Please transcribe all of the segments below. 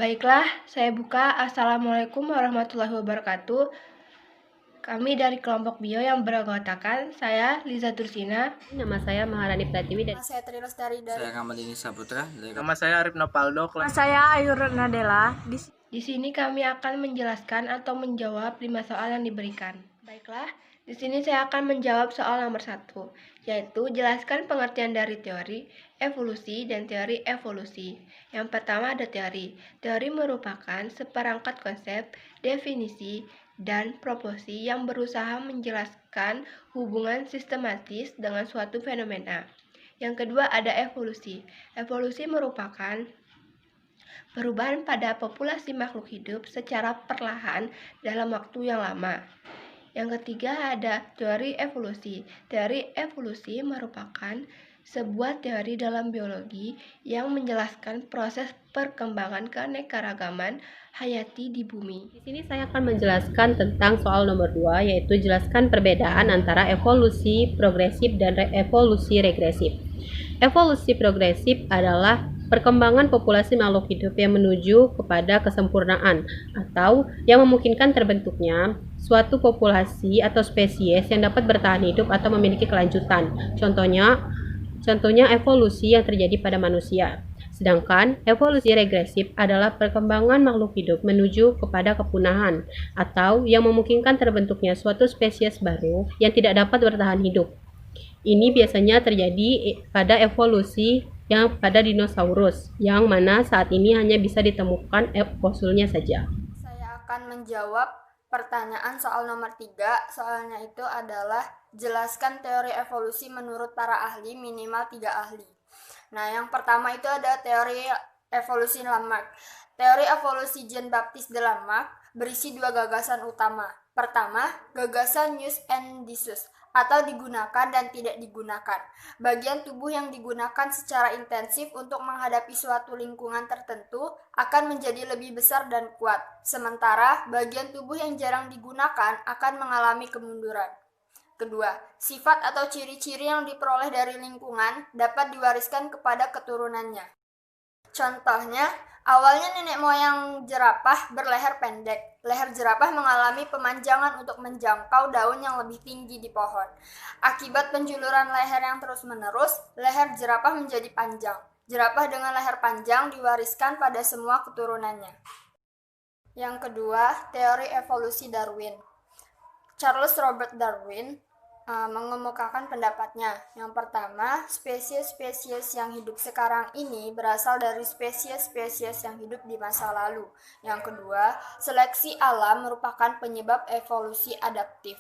Baiklah, saya buka. Assalamualaikum warahmatullahi wabarakatuh. Kami dari kelompok bio yang beranggotakan saya Liza Tursina. Nama saya Maharani Pratiwi dan Nama saya Tri Lestari dari Saya Ramadini Saputra. Nama saya Arif Nopaldo. Nama saya Ayu Nadela. Di sini kami akan menjelaskan atau menjawab 5 soal yang diberikan. Baiklah, di sini saya akan menjawab soal nomor 1, yaitu jelaskan pengertian dari teori evolusi dan teori evolusi. Yang pertama ada teori. Teori merupakan seperangkat konsep, definisi, dan proporsi yang berusaha menjelaskan hubungan sistematis dengan suatu fenomena. Yang kedua ada evolusi. Evolusi merupakan perubahan pada populasi makhluk hidup secara perlahan dalam waktu yang lama. Yang ketiga ada teori evolusi. Teori evolusi merupakan sebuah teori dalam biologi yang menjelaskan proses perkembangan keanekaragaman hayati di bumi. di sini saya akan menjelaskan tentang soal nomor 2, yaitu jelaskan perbedaan antara evolusi progresif dan evolusi regresif. Evolusi progresif adalah perkembangan populasi makhluk hidup yang menuju kepada kesempurnaan atau yang memungkinkan terbentuknya suatu populasi atau spesies yang dapat bertahan hidup atau memiliki kelanjutan. Contohnya evolusi yang terjadi pada manusia. Sedangkan evolusi regresif adalah perkembangan makhluk hidup menuju kepada kepunahan atau yang memungkinkan terbentuknya suatu spesies baru yang tidak dapat bertahan hidup. Ini biasanya terjadi pada evolusi yang pada dinosaurus, yang mana saat ini hanya bisa ditemukan fosilnya saja. Saya akan menjawab pertanyaan soal nomor 3. Soalnya itu adalah jelaskan teori evolusi menurut para ahli, minimal 3 ahli. Nah, yang pertama itu ada teori evolusi Lamarck. Teori evolusi Jean-Baptiste de Lamarck berisi 2 gagasan utama. Pertama, gagasan use and disuse, atau digunakan dan tidak digunakan. Bagian tubuh yang digunakan secara intensif untuk menghadapi suatu lingkungan tertentu akan menjadi lebih besar dan kuat, sementara bagian tubuh yang jarang digunakan akan mengalami kemunduran. Kedua, sifat atau ciri-ciri yang diperoleh dari lingkungan dapat diwariskan kepada keturunannya. Contohnya, awalnya nenek moyang jerapah berleher pendek. Leher jerapah mengalami pemanjangan untuk menjangkau daun yang lebih tinggi di pohon. Akibat penjuluran leher yang terus-menerus, leher jerapah menjadi panjang. Jerapah dengan leher panjang diwariskan pada semua keturunannya. Yang kedua, teori evolusi Darwin. Charles Robert Darwin mengemukakan pendapatnya. Yang pertama, spesies-spesies yang hidup sekarang ini berasal dari spesies-spesies yang hidup di masa lalu. Yang kedua, seleksi alam merupakan penyebab evolusi adaptif.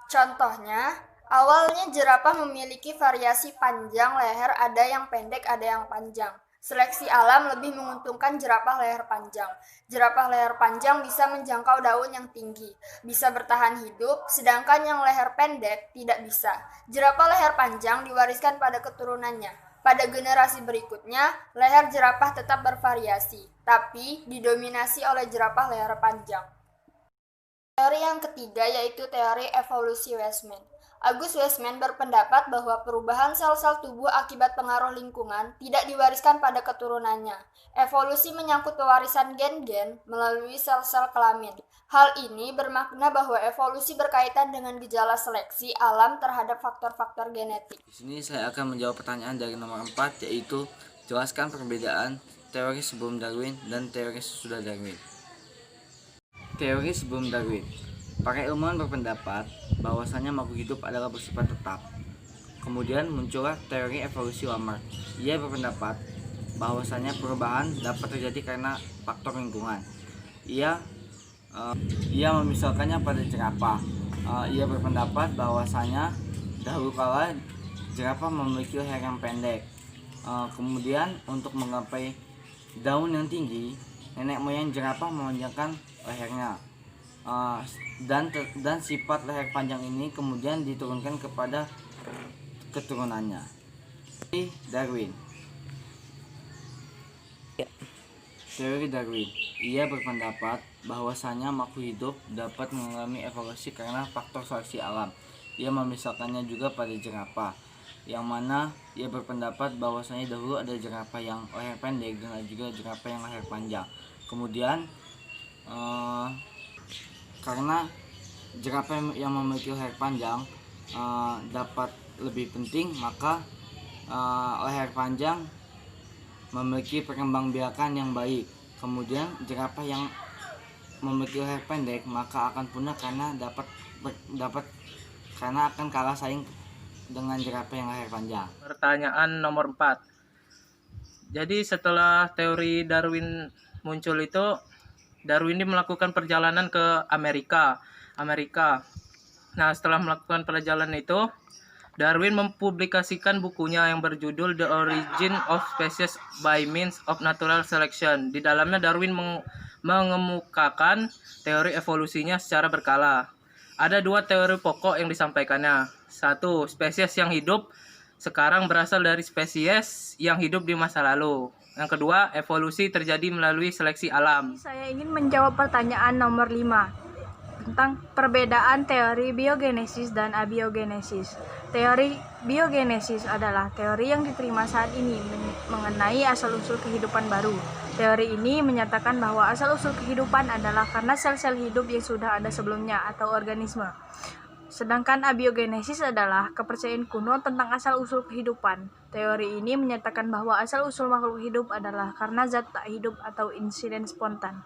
Contohnya, awalnya jerapah memiliki variasi panjang leher, ada yang pendek, ada yang panjang. Seleksi alam lebih menguntungkan jerapah leher panjang. Jerapah leher panjang bisa menjangkau daun yang tinggi, bisa bertahan hidup, sedangkan yang leher pendek tidak bisa. Jerapah leher panjang diwariskan pada keturunannya. Pada generasi berikutnya, leher jerapah tetap bervariasi, tapi didominasi oleh jerapah leher panjang. Teori yang ketiga yaitu teori evolusi Weismann. August Weismann berpendapat bahwa perubahan sel-sel tubuh akibat pengaruh lingkungan tidak diwariskan pada keturunannya. Evolusi menyangkut pewarisan gen-gen melalui sel-sel kelamin. Hal ini bermakna bahwa evolusi berkaitan dengan gejala seleksi alam terhadap faktor-faktor genetik. Di sini saya akan menjawab pertanyaan dari nomor 4, yaitu jelaskan perbedaan teori sebelum Darwin dan teori sesudah Darwin. Teori sebelum Darwin. Para ilmuwan berpendapat bahwasanya makhluk hidup adalah bersifat tetap. Kemudian muncullah teori evolusi Lamarck. Ia berpendapat bahwasanya perubahan dapat terjadi karena faktor lingkungan. Ia memisalkannya pada jerapah. Ia berpendapat bahwasanya dahulu kala jerapah memiliki leher yang pendek. Kemudian untuk menggapai daun yang tinggi, nenek moyang jerapah memanjangkan lehernya. Dan sifat leher panjang ini kemudian diturunkan kepada keturunannya. Darwin. Teori Darwin. Ia berpendapat bahwasanya makhluk hidup dapat mengalami evolusi karena faktor seleksi alam. Ia memisalkannya juga pada jerapah. yang mana ia berpendapat bahwasanya dahulu ada jerapah yang leher pendek dan ada juga jerapah yang leher panjang. Kemudian karena jerapah yang memiliki leher panjang dapat lebih penting, maka leher panjang memiliki perkembangbiakan yang baik. Kemudian jerapah yang memiliki leher pendek maka akan punah karena karena akan kalah saing dengan jerapah yang leher panjang. Pertanyaan nomor 4. Jadi setelah teori Darwin muncul itu, Darwin ini melakukan perjalanan ke Amerika. Nah, setelah melakukan perjalanan itu, Darwin mempublikasikan bukunya yang berjudul The Origin of Species by Means of Natural Selection. Di dalamnya Darwin mengemukakan teori evolusinya secara berkala. Ada 2 teori pokok yang disampaikannya. 1. Spesies yang hidup sekarang berasal dari spesies yang hidup di masa lalu. Yang kedua, evolusi terjadi melalui seleksi alam. Saya ingin menjawab pertanyaan nomor 5 tentang perbedaan teori biogenesis dan abiogenesis. Teori biogenesis adalah teori yang diterima saat ini mengenai asal-usul kehidupan baru. Teori ini menyatakan bahwa asal-usul kehidupan adalah karena sel-sel hidup yang sudah ada sebelumnya atau organisme. Sedangkan abiogenesis adalah kepercayaan kuno tentang asal-usul kehidupan. Teori ini menyatakan bahwa asal-usul makhluk hidup adalah karena zat tak hidup atau insiden spontan.